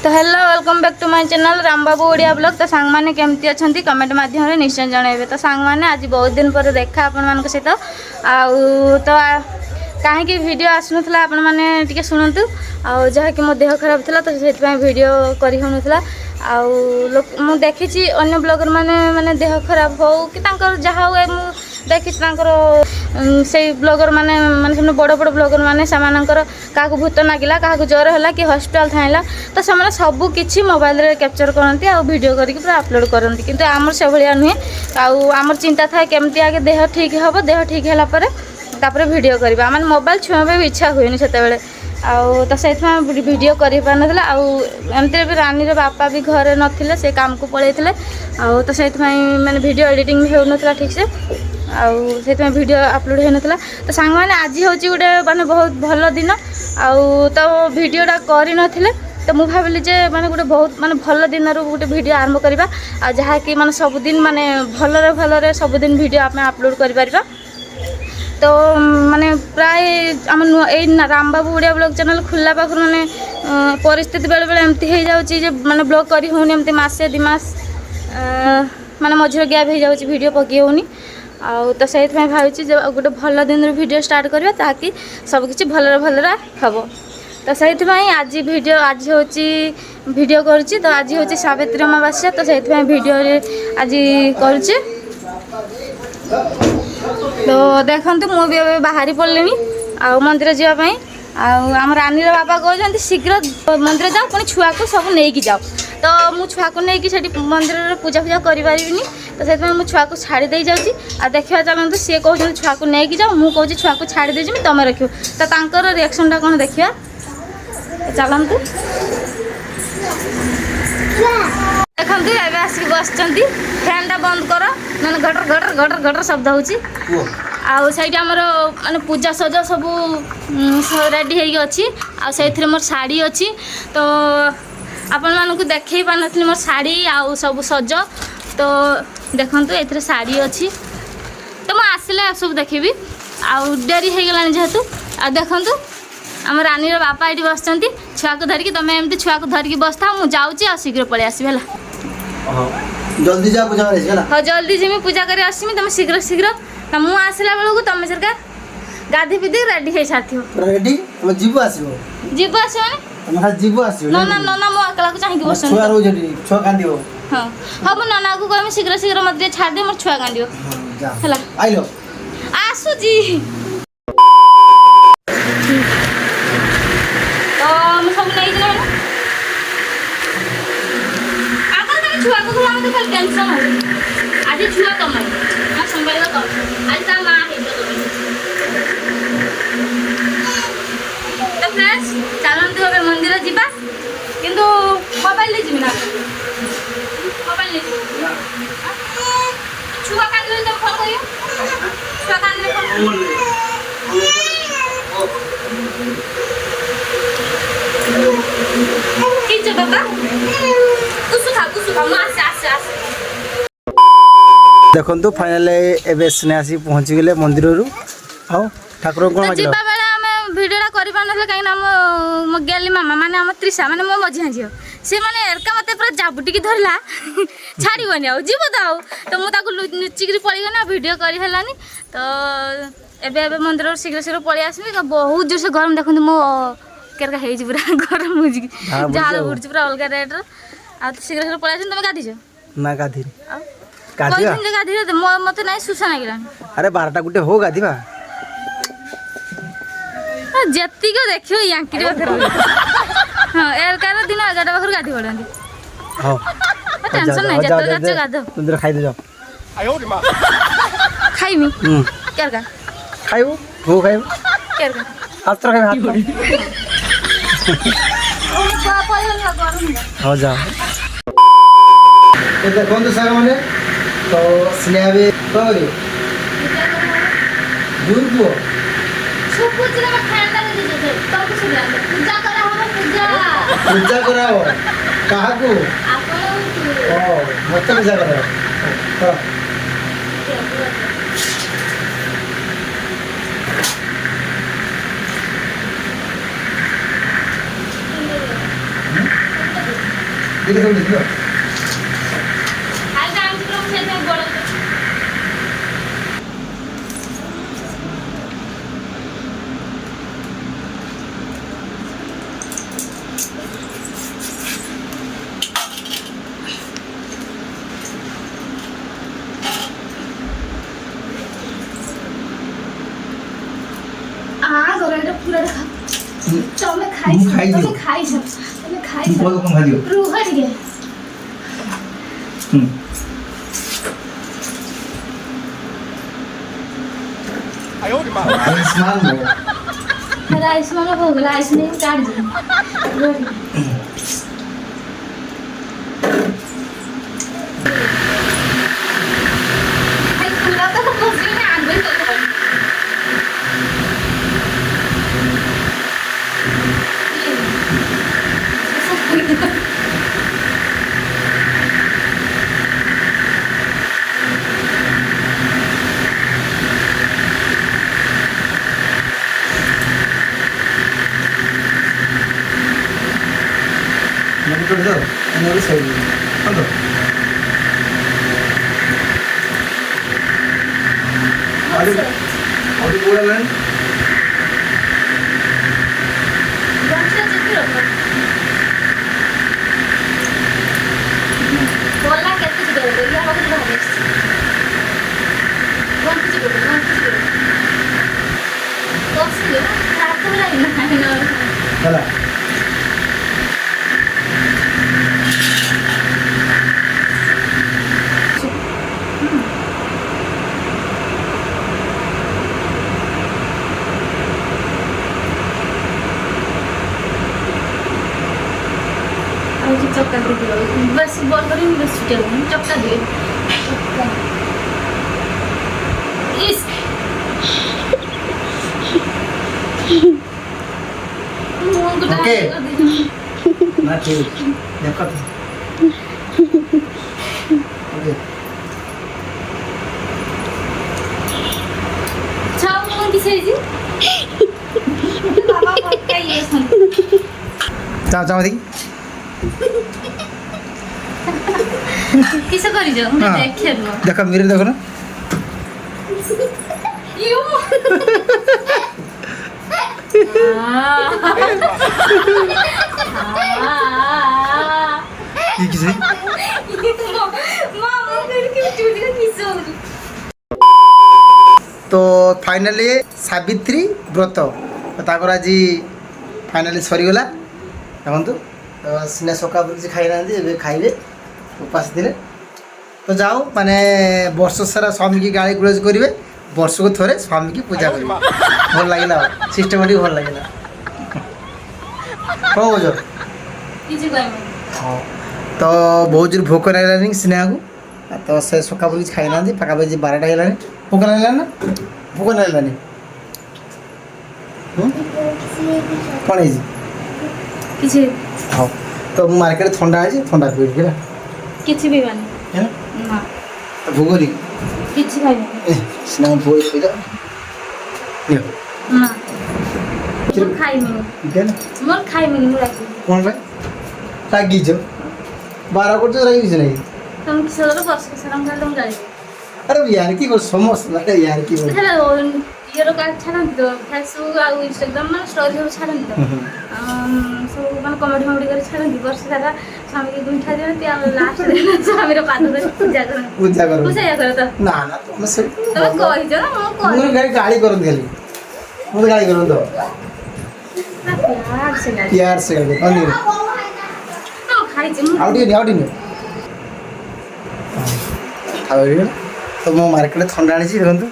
तो hello welcome back to my channel Rambabu Odia blog. तो song मैंने केमती अच्छा कमेंट माध्यम निश्चय जनइबे। तो सांग मैंने आज बहुत दिन पर देखा आपण मान सहित तो कहीं वीडियो आसनुला आपण मैंने टी शुणु आकि मो देह खराब था तो से वीडियो कर मु देखी अन्य ब्लॉगर माने देह खराब हो कि जहाँ हुए देखी से ब्लॉगर माने माने बड़ बड़ ब्लॉगर माने क्या भूत नागिला क्या ज्वर है कि हॉस्पिटल थाइला तो से सबू किसी मोबाइल रे कैप्चर करती आ वीडियो करके पूरा अपलोड करती किंतु आमर से भाया नुहे आमर चिंता था केमती आगे देह ठीक हम देह ठीक है वीडियो करवा आम मोबाइल छुआ भी इच्छा हुए से तो से वीडियो कर पार ना एमती भी रानी बापा भी घरे नथिले से काम को पलैते तो से मैंने वीडियो एडिटिंग भी होना ठीक से से वीडियो अपलोड हो नाला तो सांग मैंने आज हूँ गोटे माने बहुत भल दिन तो वीडियोटा कर नथिले तो मुझे भाविली जे माने गोटे बहुत माने भल दिन गोटे वीडियो आरंभ करवा आ जहाँकि माने सबुदिन माने भलरे भलरे सबुदिन वीडियो आप अपलोड कर तो माने प्राय आम रामबाबू ओडिया ब्लॉग चैनल खुला पाखर माने परिस्थिति बेले बेले एमती हो जाऊँगी माने ब्लॉग करी होनी एमती मसे दिमास माने मझे गैप हो जाऊँगी वीडियो पकई होनी तो से भावी गोटे भल दिन वीडियो स्टार्ट करवा ताकि सबकि भलरे भलरे हम तो से आज वीडियो आज हूँ वीडियो करुच्ची तो आज हूँ सावित्री अमावास्या तो से वीडियो आज करुच्ची तो देखु मुझे बाहरी पड़े आ मंदिर जावाई आम रानी बाबा कहते शीघ्र मंदिर जाओ पुणी छुआ को सब नहीं जाओ तो मु छुआ को लेकिन मंदिर में पूजा पूजा करें तो से मुझे छुआ को छाड़ी दे जाऊँगी आ देखा चलते सी कहते छुआ को लेकिन जाओ मुझे छुआ को छाड़ी देजी तुम रख तो तांकर रिएक्शनटा कौन देखा चलतु देखते एवं आसिक बस फैनटा बंद कर मैंने घटर घटर घटर घटर शब्द हो आमर माने पूजा सज सब रेडी होगी से मोर शाढ़ी अच्छी तो आपण मानक देखई पार नी मोर शाढ़ी आउ सब सज तो देखु ये शाढ़ी अच्छी तो मुझे आसले सब देखी आउ डेरी हो गला जेहेतु आ देखु आम रानी बापा ये बस छुआ को धरिकी तुम एमती छुआ को धरिकी बस था मुझे जाऊँगी आ शीघ्र पलि आसबि है जल्दी जा पूजा करे हाँ जल्दी जिमी पूजा कर आसमी तुम शीघ्र शीघ्र ना मु आसला बेलू तुम सरकार गाधी पीधी रेडी हो साथी रेडी तुम जीव आसीबो जीव आसो तुम खाली जीव आसीबो ना ना ना मु अकला को चाहिए बस छुआ रो जडी छुआ कांदियो हां हां मु नाना को कहमी शीघ्र शीघ्र मत छाड़ दे मोर छुआ कांदियो जा हला आइलो आसु जी तो हम सब नहीं जला आकर तने छुआ को हम तो खाली टेंशन हो आज छुआ कम है संभाल का आज ता मां है तो फ्रेंड्स चलते हम मंदिर जीवा किंतु मोबाइल ले जीना मोबाइल ले छुआ कांदे तो फोन करियो छुआ कांदे फोन किछ बाबा कुछ खा मां आसे देखो फाइनल एबे स्ने आसी पहुंची गले मंदिर रु आओ ठाकुर को मागिलो जीवा बेला हम वीडियोटा करि पानले काई मो गेली मामा माने हम त्रिशा माने मो मझिया झियो से माने एरका मते पूरा जाबुटी की धरला छाड़ीबनी आ जीव तो मु ताको लुचिकरी पड़ी गना वीडियो करि हलानी तो एबे एबे मंदिर शीघ्र शीघ्र पळि आसबी बहुत जोर से गरम देखु मो केरका हे जी पूरा गरम हो जी झाल उड़छ पूरा अलगा रेट रो आ शीघ्र शीघ्र पळि आसिन तुम गाधी छ ना गाधी गाधिया गाधी मते नाही सुसा नागिला अरे 12टा गुटे हो गाधीबा जत्ती को देखियो यांकी हां एर कार दिन 11टा बखर गाधी पड़ंदी हां टेंशन नहीं जत्तो जाच गाधो तुम खाई दे जाओ आयो रे मां खाइमी केर का खाइबो हो खाइबो केर का अस्त्र खाइ हाथ ओ का पहिले गरम हो जा ये देखो तो सारा माने तो स्नेहाबे करी दूर को सब कुछ रे खांडा दे दे तो कुछ नहीं पूजा करा हो पूजा कराओ कहा को आपन ओ मत पूजा कराओ দেখে তুমি দেখো ଖାଇକି ଆଣିଛି ପୁରା ମୁଁ ସେଇଥିପାଇଁ ବଡ଼ ଗରମଟା ପୁରା ଦେଖା ତମେ ଖାଇଛ ତମେ ଖାଇଛ ତମେ ଖାଇଛ ବହୁତ କମ ଖାଇଦିଅ ରୁହ ଟିକେ राइस में हो गया राइस नहीं काट दी कर दो मेरे सही कर दो और पूरा लाइन बोलना कैसे चुके या वक्त भागे कौन सी चुके तो सी रात को लगी ना चला चक्का दे दियो बस बॉल करी बस छुटे चक्का दे इस ओके ना ठीक देखो ओके छाव मोन किसे जी बाबा को क्या ये सुन जाओ जाओ देखी किसे करी जाओ मैं देख लो देखो मेरे देखो ना यू ये किसे मामा करके चूड़ी का किसे हो तो फाइनली सावित्री व्रत ताकर आज फाइनली सरीगला देखो तो सिने सका बुझी खाई ना खाइबे उपास थे तो जाओ माने वर्ष सारा स्वामी की गाड़ी गुलज करेंगे वर्ष को थोड़े स्वामी की पूजा करेंगे भल लगे सिस्टमेटिक भल लगे कौन बुझ हाँ तो बहुत जोर भोक नानी स्नेहा को तो से सका बुझी खाई ना पाखापाखि 12टा है भोक ना ना भोक नानी कौन है हाँ तो मार्केट ठंडा है ठंडा पी किसी भी बने है ना तो भोगरी किसी खाई स्नेहा भोग पी जा ना मोर खाई मिनी देन मोर खाई मिनी मोर राखी कौन भाई लागी जो 12 को तो रही नहीं तुम किसे दरो बस के सरम कर तुम जाई अरे यार की को समोसा लगा यार की बोल हेलो ये रो का छान दो फेसबुक आ इंस्टाग्राम में स्टोरी सब छान दो सब मन कमेंट में कर छान दी वर्ष सारा स्वामी की गुंठा दे ते लास्ट दिन स्वामी रो पाद में पूजा करो पूजा करो तो ना ना तुम से तो कहि जो ना मो को मुझे गाड़ी करन गेली मुझे गाड़ी करन दो यार से गाड़ी अन्नी हां खाई जे आउटी नहीं खावे तो मो मार्केट ठंडा आनी देखो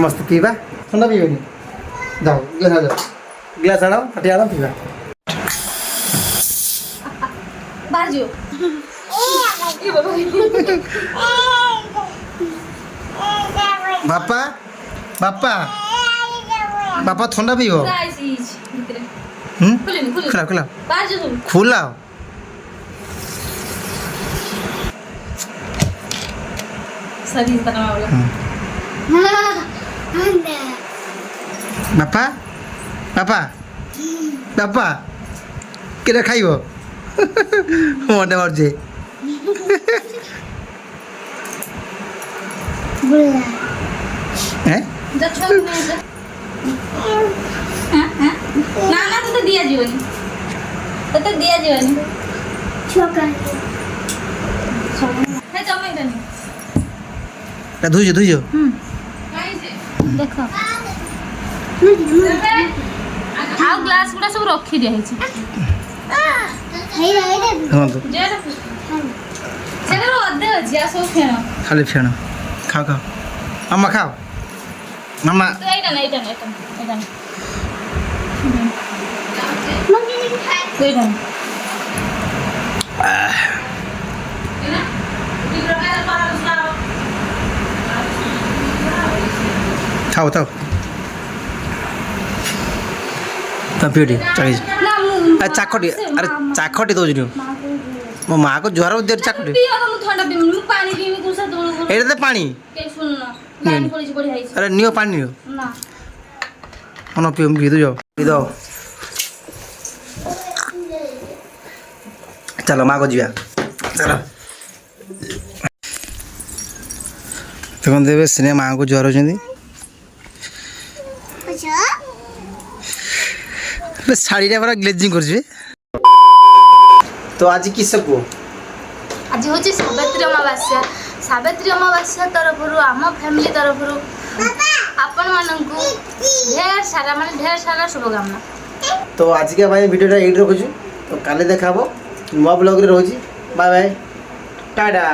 मस्त पीवा ठंडा पीबनी जाओ गिलास आना फटी आना पीवा बाजू बापा बापा बापा ठंडा पीबो खुला खुला खुला सरी तरह वाला बापा बापा बापा केटा खाइबो ମନେ ମାରୁଛେ হ্যাঁ যা ছবি নিয়ে যা। না না তোতে দিয়াଯିବନି তোতে ଦିଆଯିବନି হ্যাঁ জমা এটা নি এটা ধুইছো ଦେଖ ଆଉ ଗ୍ଲାସ୍ ଗୁଡ଼ା ସବୁ ରଖି ଦିଆହେଇଛି ଦେଖନ୍ତୁ ସେଟାରୁ ଅଧେ ଅଛି ଆଉ ସବୁ ଫେଣ ଖାଲି ଫେଣ ଖାଅ ଖାଅ ମାମା ଖାଅ ମାମା তো এইটা না এইটা না এটা না এইটা না তো এইটা না ଖାଅ ଖାଅ ତା ପିଓଟି ଚାକିଛି ନା ଆରେ ଚାଖଟି ଆରେ ଚାଖଟି ଦଉଛି ନିଅ ମୋ ମାଆକୁ ଜ୍ୱର ଦେହ ଚାଖଟି ପିଅ ମୁଁ ଥଣ୍ଡା ପିଇବି ମୁଁ ପାଣି ପିଇବି କୁସା ଦୋଳ ଏଇଟା ତ ପାଣି କେ ଶୁନ ଲାଇନ ପଡିଛି ବଢିଆ ହେଇଛି ଆରେ ନିଅ ପାଣି ନିଅ ନା ମନ ପିଅ ମୁଁ ପିଇ ଦେଉ ଚାଲ ମାଆକୁ ଯିବା ଚାଲ ଦେଖନ୍ତୁ ଏବେ ସିନେ ମାଆକୁ ଜ୍ୱର ହେଉଛନ୍ତି ଶାଢ଼ୀଟା ପୁରା ଗ୍ଲେଜିଂ କରୁଛି ତ ଆଜି କିସ କୁହ ଆଜି ହେଉଛି ସାବିତ୍ରୀ ଅମାବାସ୍ୟା ତରଫରୁ ଆମ ଫ୍ୟାମିଲି ତରଫରୁ ଆପଣମାନଙ୍କୁ ଢେର ସାରା ଶୁଭକାମନା ତ ଆଜିକା ପାଇଁ ଭିଡ଼ିଓଟା ଏଇଠି ରଖୁଛୁ ତ କାଲି ଦେଖା ହେବ ନୂଆ ବ୍ଲଗ୍ରେ ରହୁଛି ବାଏ ବାଏ ଟାଟା